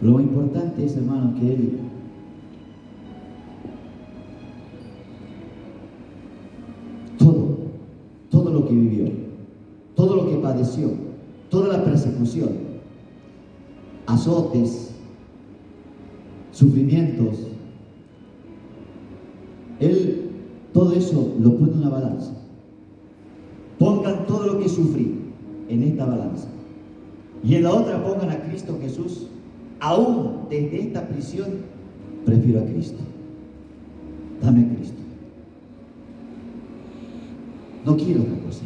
Lo importante es, hermano, que Él todo lo que vivió, todo lo que padeció, toda la persecución, azotes, sufrimientos, Él todo eso lo pone en una balanza. Pongan todo lo que sufrí en esta balanza. Y en la otra pongan a Cristo Jesús. Aún desde esta prisión, prefiero a Cristo. Dame a Cristo. No quiero otra cosa.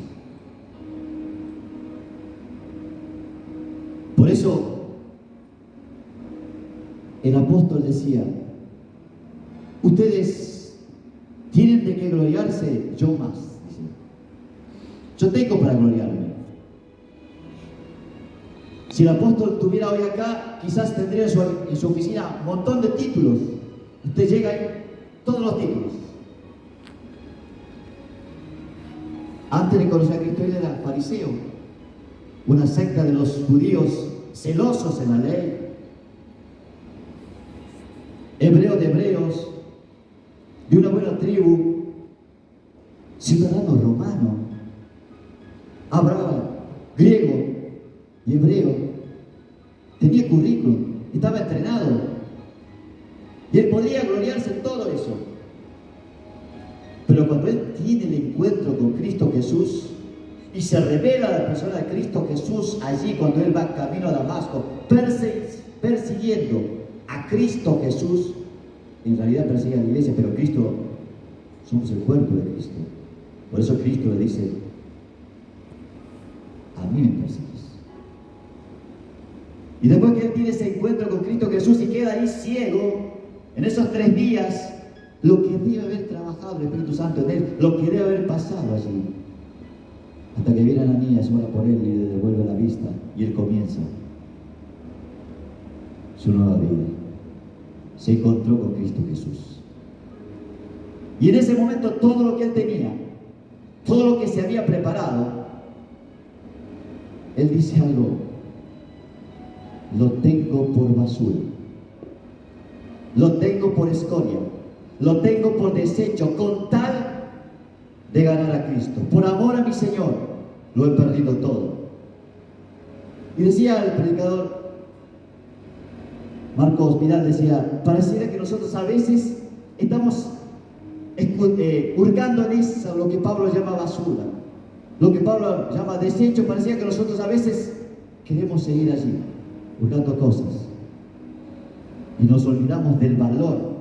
Por eso, el apóstol decía, ustedes tienen de qué gloriarse, yo más. Dice. Yo tengo para gloriarme. Si el apóstol estuviera hoy acá, quizás tendría en su oficina un montón de títulos. Usted llega ahí, todos los títulos. Antes de conocer a Cristo, él era fariseo, una secta de los judíos celosos en la ley, hebreo de hebreos, de una buena tribu, ciudadano romano, hablaba griego y hebreo, tenía currículum, estaba entrenado, y él podría gloriarse en todo eso. Pero cuando él tiene el encuentro con Cristo Jesús y se revela la persona de Cristo Jesús allí cuando él va camino a Damasco, persiguiendo a Cristo Jesús, en realidad persigue a la iglesia, pero Cristo, somos el cuerpo de Cristo. Por eso Cristo le dice, a mí me persigues. Y después que él tiene ese encuentro con Cristo Jesús y queda ahí ciego, en esos 3 días, lo que debe haber trabajado el Espíritu Santo en él, lo que debe haber pasado allí, hasta que viene Ananías, ora por él y le devuelve la vista, y él comienza su nueva vida. Se encontró con Cristo Jesús. Y en ese momento todo lo que él tenía, todo lo que se había preparado, él dice algo, lo tengo por basura, lo tengo por escoria, lo tengo por desecho, con tal de ganar a Cristo. Por amor a mi Señor, lo he perdido todo. Y decía el predicador Marcos Vidal, decía, pareciera que nosotros a veces estamos hurgando en eso, lo que Pablo llama basura, lo que Pablo llama desecho. Parecía que nosotros a veces queremos seguir allí, hurgando cosas, y nos olvidamos del valor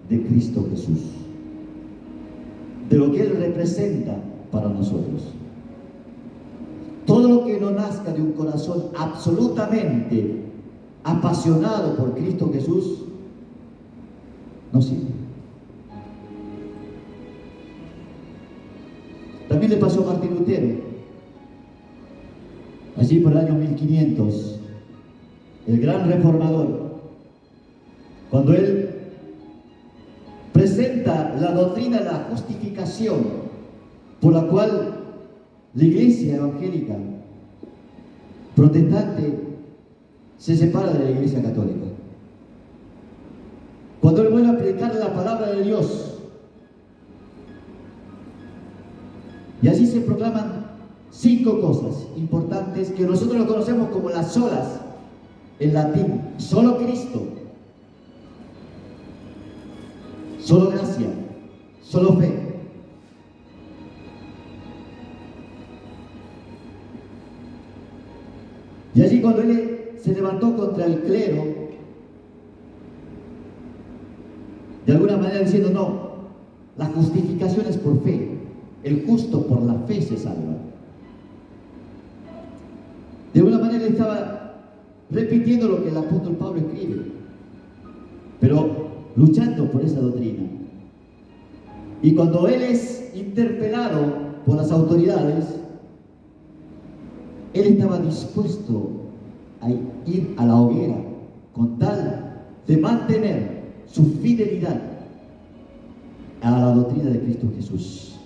de Cristo Jesús, de lo que Él representa para nosotros. Todo lo que no nazca de un corazón absolutamente apasionado por Cristo Jesús, no sirve. También le pasó a Martín Lutero, allí por el año 1500, el gran reformador, cuando él presenta la doctrina de la justificación, por la cual la iglesia evangélica protestante se separa de la iglesia católica. Cuando él vuelve a predicar la palabra de Dios, y allí se proclaman 5 cosas importantes que nosotros lo conocemos como las solas en latín: solo Cristo, solo gracia, solo fe. Y allí cuando él se levantó contra el clero, de alguna manera diciendo, no, la justificación es por fe, el justo por la fe se salva. De alguna manera él estaba repitiendo lo que el apóstol Pablo escribe, pero luchando por esa doctrina. Y cuando él es interpelado por las autoridades, él estaba dispuesto a ir a la hoguera con tal de mantener su fidelidad a la doctrina de Cristo Jesús.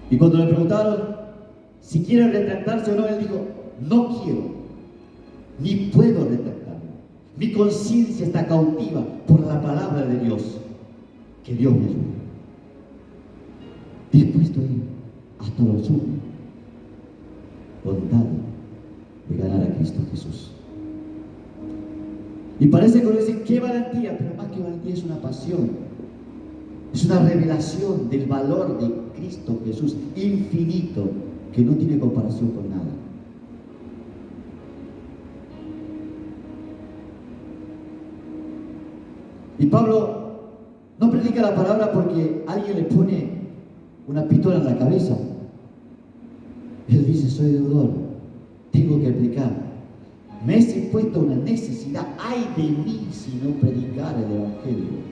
Y cuando le preguntaron si quiere retractarse o no, él dijo, no quiero ni puedo retractarme. Mi conciencia está cautiva por la palabra de Dios. Que Dios me ayude. Dispuesto a ir hasta lo sumo, con tal de ganar a Cristo Jesús. Y parece que uno dice, qué valentía, pero más que valentía es una pasión. Es una revelación del valor de Cristo Jesús, infinito, que no tiene comparación con nada. Y Pablo no predica la palabra porque alguien le pone una pistola en la cabeza. Él dice, soy deudor, tengo que predicar. Me es impuesta una necesidad. ¡Ay de mí si no predicar el Evangelio!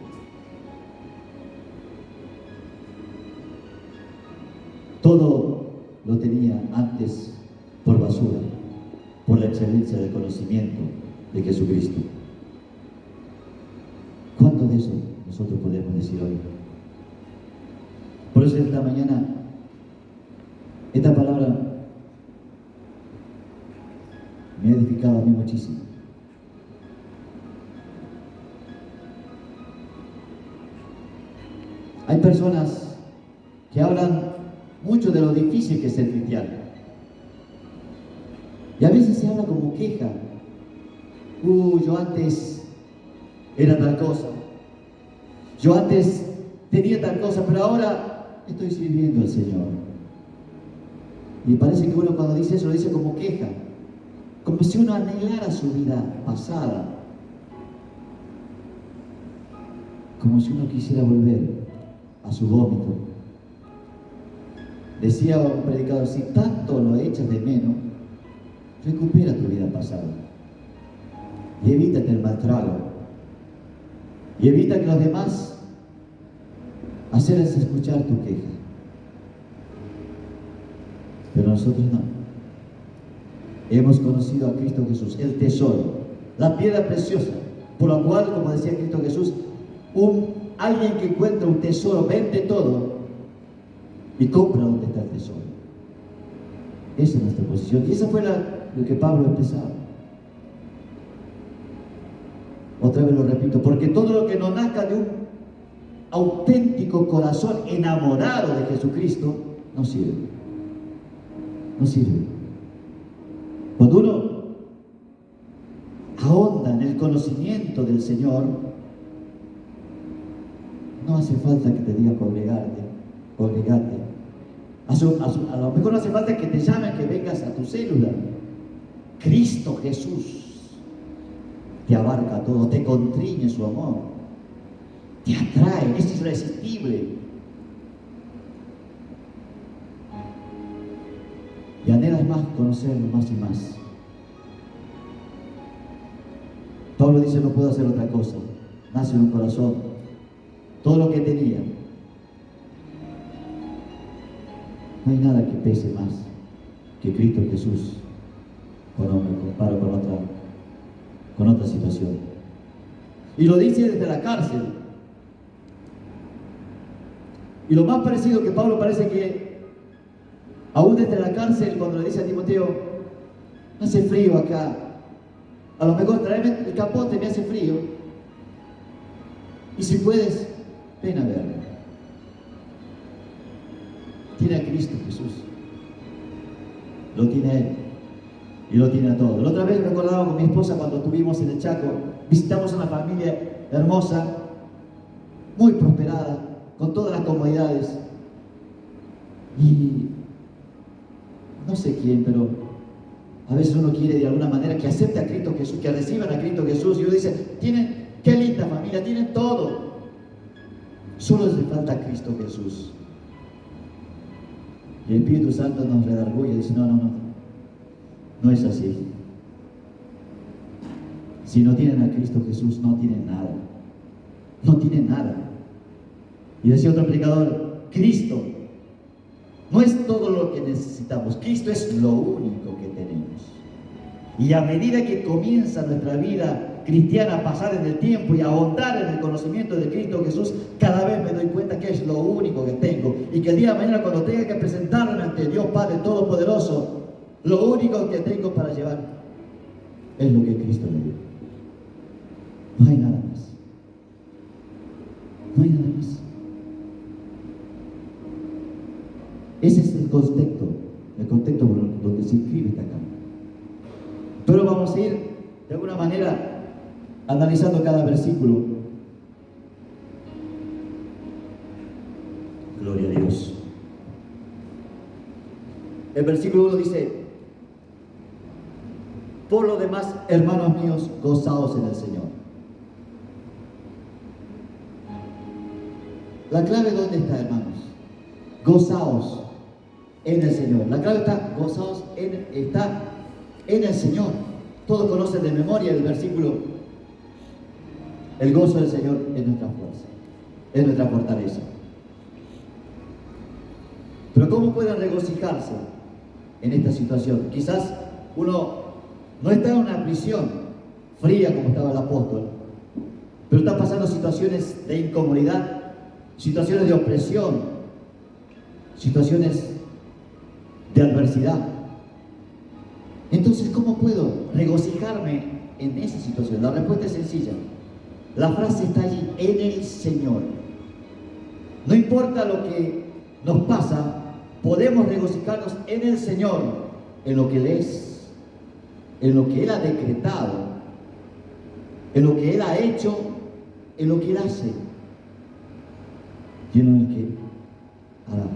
Todo lo tenía antes por basura, por la excelencia del conocimiento de Jesucristo. ¿Cuánto de eso nosotros podemos decir hoy? Por eso esta mañana, esta palabra me ha edificado a mí muchísimo. Hay personas que hablan mucho de lo difícil que es ser cristiano. Y a veces se habla como queja. Yo antes era tal cosa. Yo antes tenía tal cosa, pero ahora estoy sirviendo al Señor. Y parece que uno cuando dice eso lo dice como queja. Como si uno anhelara su vida pasada. Como si uno quisiera volver a su vómito. Decía un predicador, si tanto lo echas de menos, recupera tu vida pasada. Y evítate el mal trago. Y evita que los demás hacerles escuchar tu queja. Pero nosotros no. Hemos conocido a Cristo Jesús, el tesoro, la piedra preciosa, por la cual, como decía Cristo Jesús, alguien que encuentra un tesoro vende todo y compra donde está el tesoro. Esa es nuestra posición. Y esa fue lo que Pablo empezaba. Otra vez lo repito, porque todo lo que no nazca de un auténtico corazón enamorado de Jesucristo no sirve. No sirve. Cuando uno ahonda en el conocimiento del Señor, no hace falta que te diga congregarte. A lo mejor no hace falta que te llamen, que vengas a tu célula. Cristo Jesús te abarca todo, te contriñe su amor, te atrae, es irresistible. Y anhelas más conocerlo más y más. Pablo dice, no puedo hacer otra cosa. Nace en un corazón. Todo lo que tenía. No hay nada que pese más que Cristo Jesús cuando me comparo con otra situación. Y lo dice desde la cárcel. Y lo más parecido que Pablo parece que aún desde la cárcel, cuando le dice a Timoteo, hace frío acá, a lo mejor tráeme el capote, me hace frío, y si puedes, ven a verme. Tiene a Cristo Jesús, lo tiene a Él y lo tiene a todo. La otra vez recordaba con mi esposa cuando estuvimos en el Chaco, visitamos a una familia hermosa, muy prosperada, con todas las comodidades, y no sé quién, pero a veces uno quiere de alguna manera que acepte a Cristo Jesús, que reciban a Cristo Jesús, y uno dice, qué linda familia, tienen todo, solo les falta a Cristo Jesús. Y el Espíritu Santo nos redarguye y dice, no es así. Si no tienen a Cristo Jesús, no tienen nada. No tienen nada. Y decía otro predicador, Cristo no es todo lo que necesitamos. Cristo es lo único que tenemos. Y a medida que comienza nuestra vida cristiana a pasar en el tiempo y a ahondar en el conocimiento de Cristo Jesús, cada vez me doy cuenta que es lo único que tengo. Y que el día de mañana, cuando tenga que presentarme ante Dios Padre Todopoderoso, lo único que tengo para llevar es lo que Cristo le dio. No hay nada más. No hay nada más. Ese es el contexto donde se inscribe esta carta. Pero vamos a ir, de alguna manera, analizando cada versículo. Gloria a Dios. El versículo 1 dice: por lo demás, hermanos míos, gozaos en el Señor. La clave, ¿dónde está, hermanos? Gozaos en el Señor. La clave está, gozaos está en el Señor. Todos conocen de memoria el versículo: el gozo del Señor es nuestra fuerza, es nuestra fortaleza. Pero ¿cómo pueden regocijarse en esta situación? Quizás uno no está en una prisión fría como estaba el apóstol, pero está pasando situaciones de incomodidad, situaciones de opresión, situaciones de adversidad. Entonces, ¿cómo puedo regocijarme en esa situación? La respuesta es sencilla. La frase está allí: en el Señor. No importa lo que nos pasa, podemos regocijarnos en el Señor, en lo que Él es, en lo que Él ha decretado, en lo que Él ha hecho, en lo que Él hace y en lo que hará.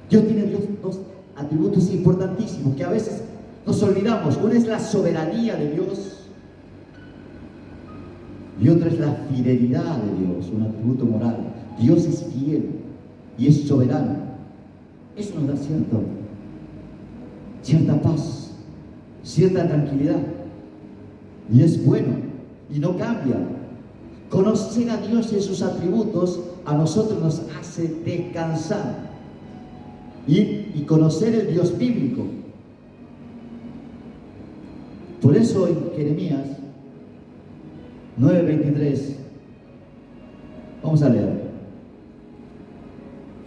Dios tiene dos atributos importantísimos que a veces nos olvidamos. Uno es la soberanía de Dios y otro es la fidelidad de Dios, un atributo moral. Dios es fiel y es soberano. Eso nos da cierta paz, cierta tranquilidad. Y es bueno y no cambia. Conocer a Dios y sus atributos a nosotros nos hace descansar. Y conocer el Dios bíblico. Por eso en Jeremías 9:23, vamos a leer.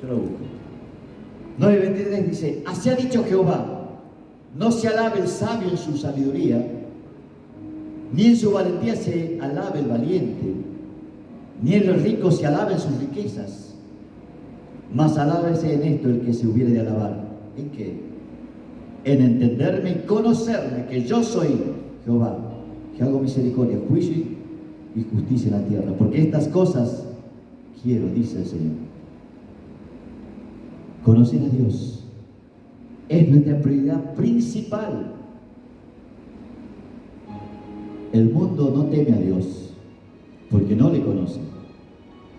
Yo lo busco. 9:23 dice: así ha dicho Jehová, no se alabe el sabio en su sabiduría, ni en su valentía se alabe el valiente, ni en los ricos se alaben sus riquezas, mas alábese en esto el que se hubiere de alabar. ¿En qué? En entenderme y conocerme, que yo soy Jehová, que hago misericordia, juicio y justicia en la tierra. Porque estas cosas quiero, dice el Señor. Conocer a Dios es nuestra prioridad principal. El mundo no teme a Dios porque no le conoce.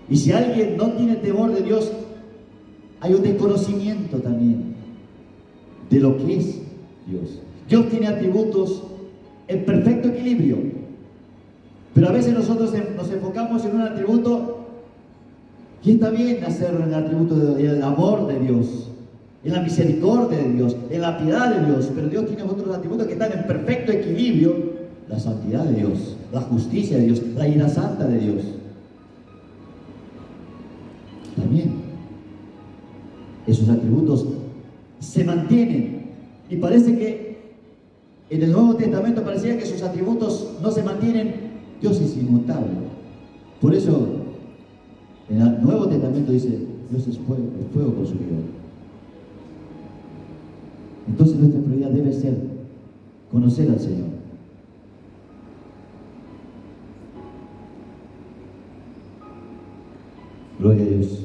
Y si alguien no tiene temor de Dios, hay un desconocimiento también de lo que es Dios. Dios tiene atributos en perfecto equilibrio, pero a veces nosotros nos enfocamos en un atributo, y está bien hacerlo en el atributo del amor de Dios, en la misericordia de Dios, en la piedad de Dios, pero Dios tiene otros atributos que están en perfecto equilibrio: la santidad de Dios, la justicia de Dios, la ira santa de Dios. También esos atributos se mantienen, y parece que en el Nuevo Testamento parecía que sus atributos no se mantienen. Dios es inmutable. Por eso en el Nuevo Testamento dice: Dios es fuego, el fuego consumidor. Entonces nuestra prioridad debe ser conocer al Señor. Gloria a Dios.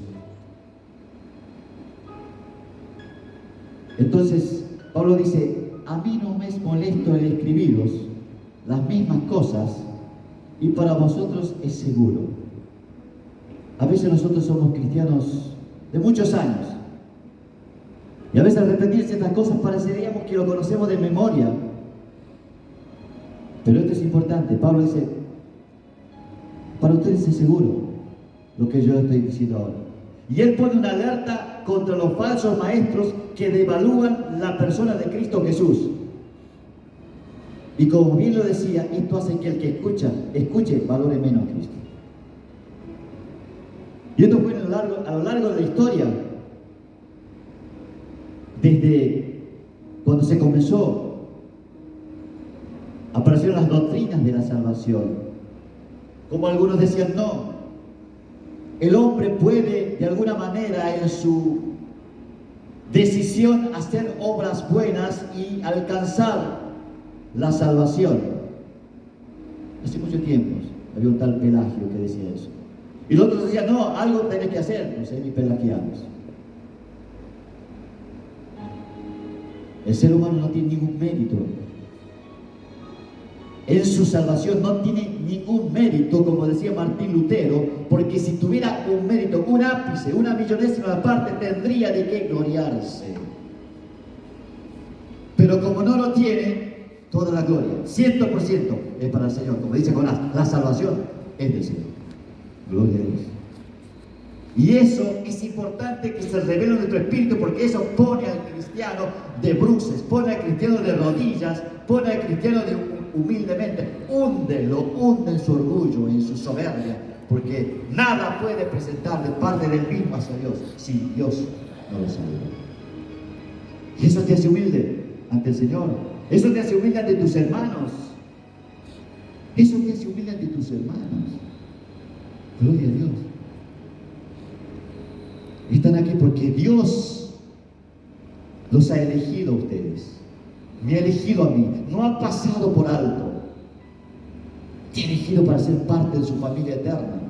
Entonces Pablo dice: a mí no me es molesto el escribiros las mismas cosas, y para vosotros es seguro. A veces nosotros somos cristianos de muchos años, y a veces al repetir ciertas cosas pareceríamos que lo conocemos de memoria. Pero esto es importante. Pablo dice: para ustedes es seguro lo que yo estoy diciendo ahora. Y él pone una alerta contra los falsos maestros que devalúan la persona de Cristo Jesús. Y como bien lo decía, esto hace que el que escuche, valore menos a Cristo. Y esto fue a lo largo de la historia. Desde cuando se comenzó a establecieron las doctrinas de la salvación. Como algunos decían, no, el hombre puede de alguna manera en su decisión hacer obras buenas y alcanzar la salvación. Hace mucho tiempo había un tal Pelagio que decía eso. Y los otros decían, no, algo tenés que hacer, los semipelagianos. El ser humano no tiene ningún mérito. En su salvación no tiene ningún mérito, como decía Martín Lutero, porque si tuviera un mérito, un ápice, una millonésima parte, tendría de qué gloriarse. Pero como no lo tiene, toda la gloria, 100% es para el Señor. Como dice Jonás, la salvación es del Señor. Gloria a Dios. Y eso es importante que se revele en nuestro espíritu, porque eso pone al cristiano de bruces, pone al cristiano de rodillas, pone al cristiano humildemente, hunde en su orgullo, en su soberbia, porque nada puede presentar de parte del mismo hacia Dios si Dios no lo sabe. Y eso te hace humilde ante el Señor, eso te hace humilde ante tus hermanos, eso te hace humilde ante tus hermanos. Gloria a Dios. Están aquí porque Dios los ha elegido a ustedes. Me ha elegido a mí. No ha pasado por alto. Te ha elegido para ser parte de su familia eterna.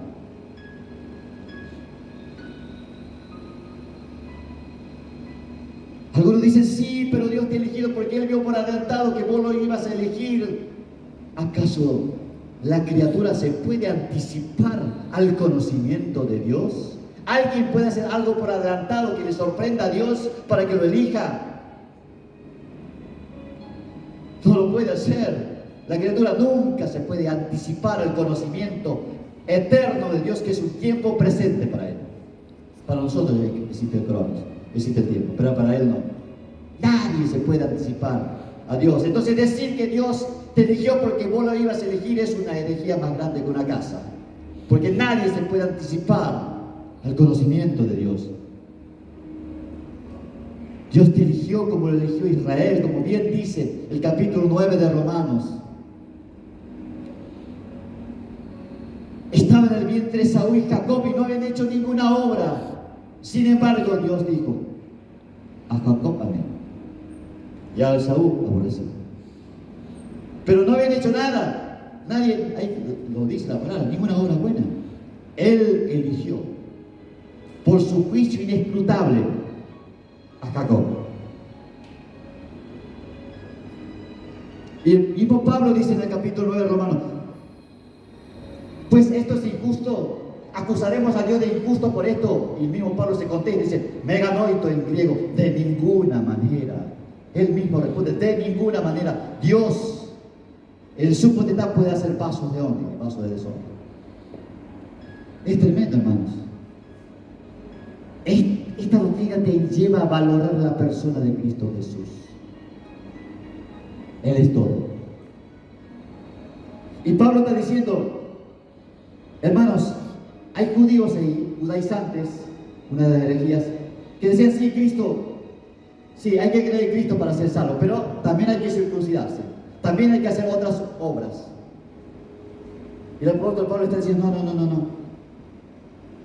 Algunos dicen, sí, pero Dios te ha elegido porque Él vio por adelantado que vos lo ibas a elegir. ¿Acaso la criatura se puede anticipar al conocimiento de Dios? ¿Alguien puede hacer algo por adelantado que le sorprenda a Dios para que lo elija? No lo puede hacer. La criatura nunca se puede anticipar al conocimiento eterno de Dios, que es un tiempo presente para Él. Para nosotros existe el cronos, existe el tiempo, pero para Él no. Nadie se puede anticipar a Dios. Entonces decir que Dios te eligió porque vos lo ibas a elegir es una herejía más grande que una casa. Porque nadie se puede anticipar al conocimiento de Dios. Dios te eligió como lo eligió Israel, como bien dice el capítulo 9 de Romanos. Estaba en el vientre de Esaú y Jacob y no habían hecho ninguna obra. Sin embargo, Dios dijo, a Jacob amé, y a Esaú aborrecí. Pero no habían hecho nada. Nadie, ahí lo dice la palabra, ninguna obra buena. Él eligió, por su juicio inescrutable, a Jacob. Y el mismo Pablo dice en el capítulo 9 de Romanos, pues esto es injusto, acusaremos a Dios de injusto por esto. Y el mismo Pablo se contesta y dice, meganoito en griego, de ninguna manera. Él mismo responde, de ninguna manera. Dios, en su potestad, puede hacer pasos de honra y pasos de deshonra. Es tremendo, hermanos. Esta doctrina te lleva a valorar la persona de Cristo Jesús. Él es todo. Y Pablo está diciendo, hermanos, hay judíos y judaizantes, una de las herejías, que decían, sí, Cristo, sí, hay que creer en Cristo para ser salvo, pero también hay que circuncidarse, también hay que hacer otras obras. Y el apóstol Pablo está diciendo,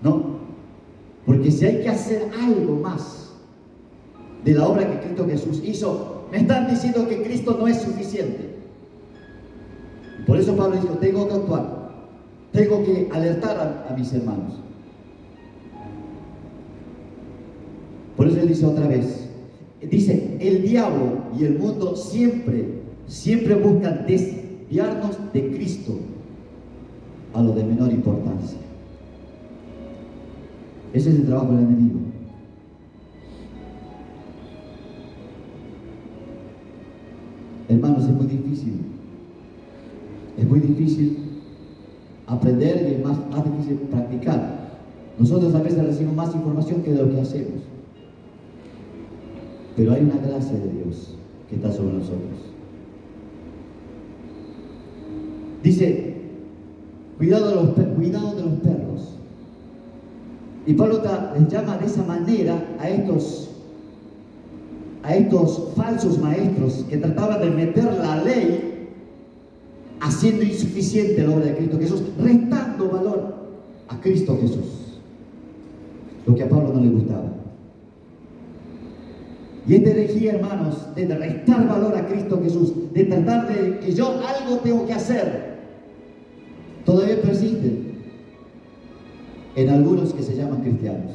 no, porque si hay que hacer algo más de la obra que Cristo Jesús hizo, me están diciendo que Cristo no es suficiente. Y por eso Pablo dijo, tengo que actuar, tengo que alertar a mis hermanos. Por eso él dice otra vez, dice, el diablo y el mundo siempre buscan desviarnos de Cristo a lo de menor importancia. Ese es el trabajo del enemigo. Hermanos, es muy difícil. Es muy difícil aprender y es más difícil practicar. Nosotros a veces recibimos más información que de lo que hacemos. Pero hay una gracia de Dios que está sobre nosotros. Dice, cuidado de los perros. Y Pablo les llama de esa manera a estos falsos maestros que trataban de meter la ley haciendo insuficiente la obra de Cristo Jesús, restando valor a Cristo Jesús, lo que a Pablo no le gustaba. Y esta herejía, hermanos, de restar valor a Cristo Jesús, de tratar de que yo algo tengo que hacer, todavía persiste en algunos que se llaman cristianos.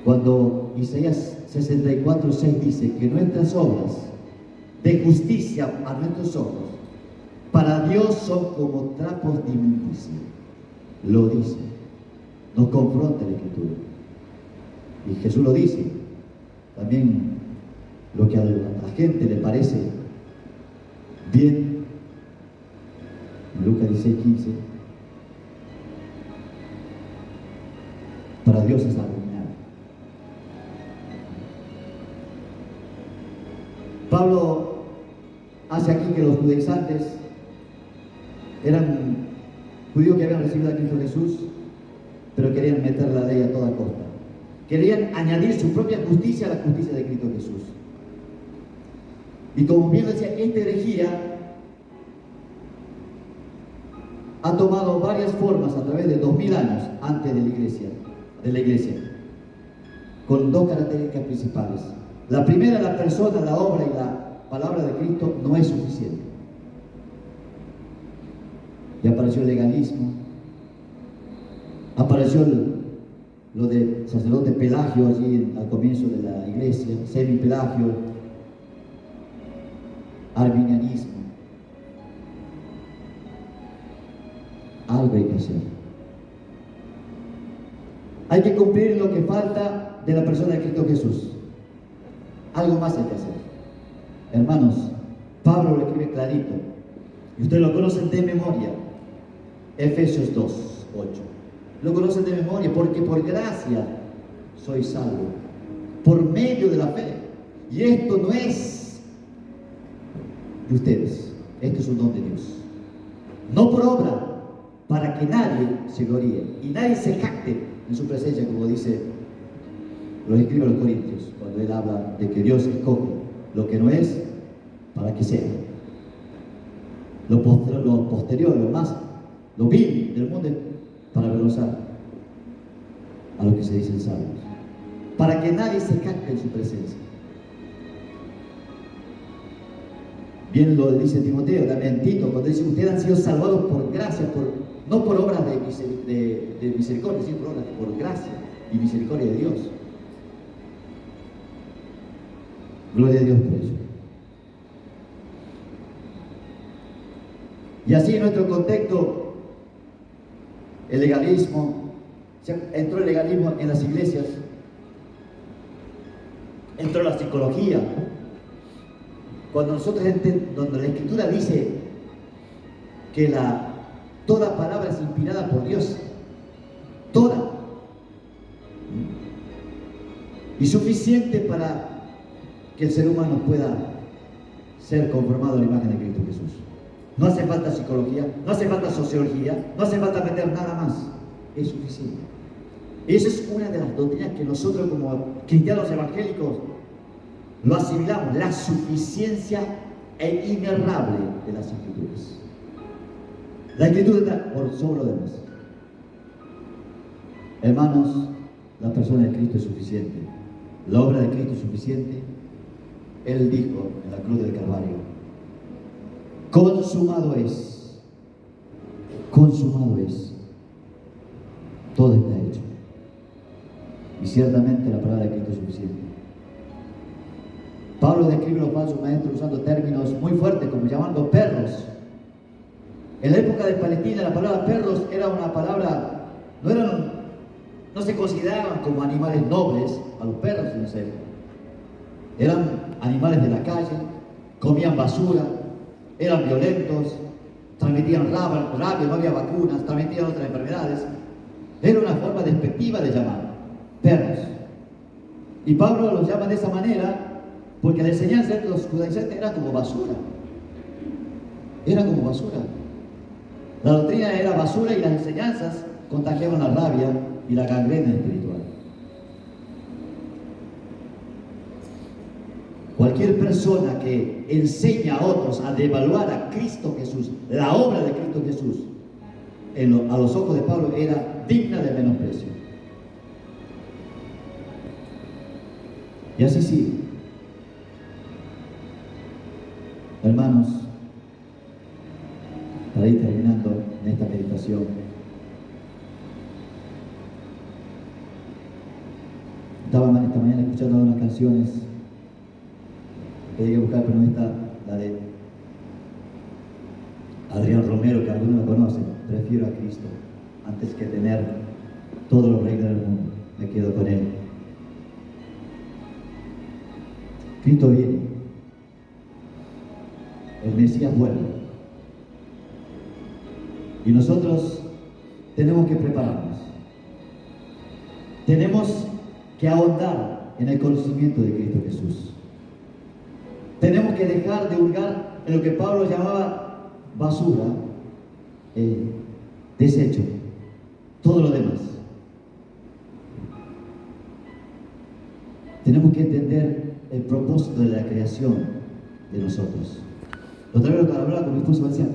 Cuando Isaías 64:6 dice que nuestras obras de justicia a nuestros ojos para Dios son como trapos de inmundicia, lo dice, nos confronta la Escritura. Y Jesús lo dice, también lo que a la gente le parece bien, en Lucas 16:15, para Dios es abominable. Pablo hace aquí que los judaizantes eran judíos que habían recibido a Cristo Jesús, pero querían meter la ley a toda costa. Querían añadir su propia justicia a la justicia de Cristo Jesús. Y como bien decía, esta herejía ha tomado varias formas a través de 2000 años antes de la iglesia, con dos características principales. La primera, la persona, la obra y la palabra de Cristo no es suficiente. Y apareció el legalismo, apareció lo de sacerdote Pelagio allí al comienzo de la iglesia, semi-Pelagio, arminianismo. Algo hay que hacer. Hay que cumplir lo que falta de la persona de Cristo Jesús. Algo más hay que hacer. Hermanos, Pablo lo escribe clarito, y ustedes lo conocen de memoria. Efesios 2:8. Lo conocen de memoria, porque por gracia sois salvos, por medio de la fe. Y esto no es de ustedes, esto es un don de Dios. No por obra, para que nadie se gloríe y nadie se jacte en su presencia, como dice, lo escribe a los Corintios, cuando él habla de que Dios escoge lo que no es para que sea. Lo posterior, lo vil del mundo, para avergonzar a lo que se dice en Salmos, para que nadie se jacte en su presencia. Bien lo dice Timoteo, también Tito, cuando dice: ustedes han sido salvados por gracia, no por obras de misericordia, sino por gracia y misericordia de Dios. Gloria a Dios por eso. Y así en nuestro contexto, el legalismo, entró el legalismo en las iglesias, entró la psicología. Cuando nosotros donde la Escritura dice que toda palabra es inspirada por Dios, toda, y suficiente para que el ser humano pueda ser conformado a la imagen de Cristo Jesús. No hace falta psicología, no hace falta sociología, no hace falta meter nada más, es suficiente. Esa es una de las doctrinas que nosotros como cristianos evangélicos lo asimilamos, la suficiencia inerrable de las Escrituras. La Escritura está por sobre lo demás. Hermanos, la persona de Cristo es suficiente, la obra de Cristo es suficiente. Él dijo en la cruz del Calvario: consumado es, todo está hecho. Y ciertamente la palabra de Cristo es suficiente. Pablo describe a los falsos maestros usando términos muy fuertes, como llamando perros. En la época de Palestina, la palabra perros era una palabra, no se consideraban como animales nobles a los perros en esa época. Eran animales de la calle, comían basura, eran violentos, transmitían rabia, no había vacunas, transmitían otras enfermedades. Era una forma despectiva de llamar perros. Y Pablo los llama de esa manera porque la enseñanza de los judaizantes era como basura. Era como basura. La doctrina era basura y las enseñanzas contagiaban la rabia y la gangrena espiritual. Cualquier persona que enseña a otros a devaluar a Cristo Jesús, la obra de Cristo Jesús, a los ojos de Pablo era digna de menosprecio. Y así sigue. Hermanos, para ir terminando en esta meditación, estaba esta mañana escuchando unas canciones, pedí que buscar, pero no está, la de Adrián Romero, que algunos lo conocen. Prefiero a Cristo antes que tener todos los reinos del mundo, me quedo con Él. Cristo viene, el Mesías vuelve, y nosotros tenemos que prepararnos, tenemos que ahondar en el conocimiento de Cristo Jesús, tenemos que dejar de hurgar en lo que Pablo llamaba basura, desecho, todo lo demás. Tenemos que entender el propósito de la creación de nosotros. Otra vez cuando hablaba con mi esposo me decía,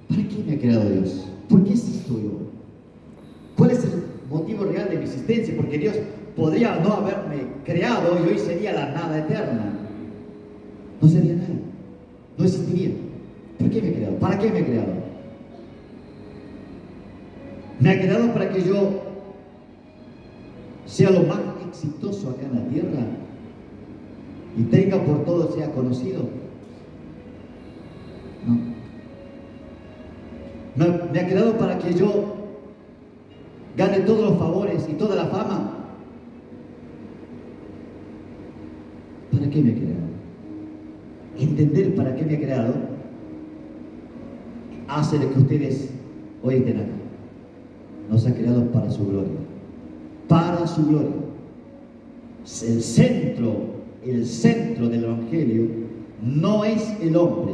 ¿para qué me ha creado Dios? ¿Por qué existo yo? ¿Cuál es el motivo real de mi existencia? Porque Dios podría no haberme creado y hoy sería la nada eterna. No sería nada, no existiría. ¿Por qué me ha creado? ¿Para qué me ha creado? Me ha creado para que yo sea lo más exitoso acá en la tierra y tenga por todo, sea conocido. No. Me ha creado para que yo gane todos los favores y toda la fama. ¿Para qué me ha creado? Entender para qué me ha creado hace de que ustedes hoy estén acá. Nos ha creado para su gloria. Para su gloria. El centro del Evangelio no es el hombre.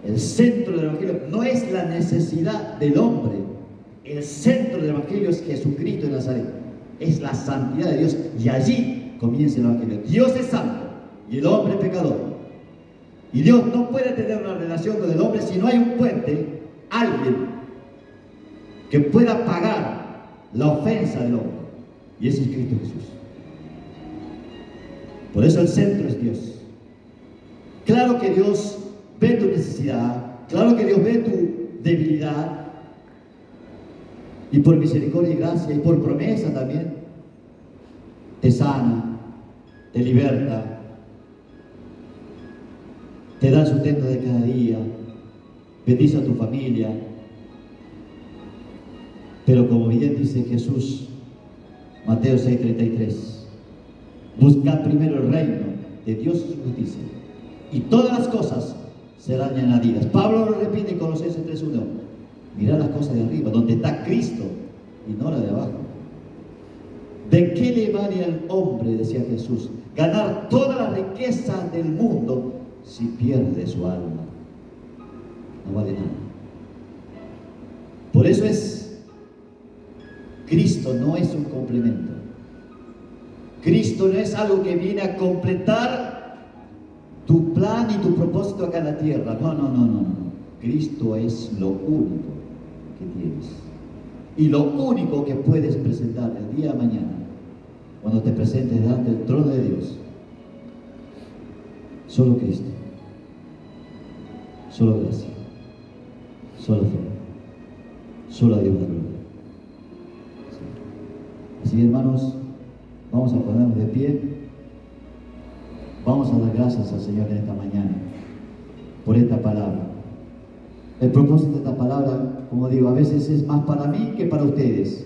El centro del Evangelio no es la necesidad del hombre. El centro del Evangelio es Jesucristo de Nazaret. Es la santidad de Dios. Y allí comienza el Evangelio. Dios es santo y el hombre es pecador. Y Dios no puede tener una relación con el hombre si no hay un puente, alguien que pueda pagar la ofensa del hombre. Y ese es Cristo Jesús. Por eso el centro es Dios. Claro que Dios ve tu necesidad, claro que Dios ve tu debilidad, y por misericordia y gracia, y por promesa también, te sana, te liberta, te da el sustento de cada día, bendice a tu familia. Pero como bien dice Jesús, Mateo 6:33, buscad primero el reino de Dios y su justicia, y todas las cosas serán añadidas. Pablo lo repite en Colosenses 3:1. Mirad las cosas de arriba, donde está Cristo, y no la de abajo. ¿De qué le vale al hombre, decía Jesús, ganar toda la riqueza del mundo si pierde su alma? No vale nada. Por eso Cristo no es un complemento. Cristo no es algo que viene a completar tu plan y tu propósito acá en la tierra. No. Cristo es lo único que tienes. Y lo único que puedes presentar el día de mañana, cuando te presentes delante del trono de Dios. Solo Cristo. Solo gracia. Solo fe. Solo a Dios la gloria. Así que, hermanos, vamos a ponernos de pie. Vamos a dar gracias al Señor en esta mañana por esta palabra. El propósito de esta palabra, como digo, a veces es más para mí que para ustedes.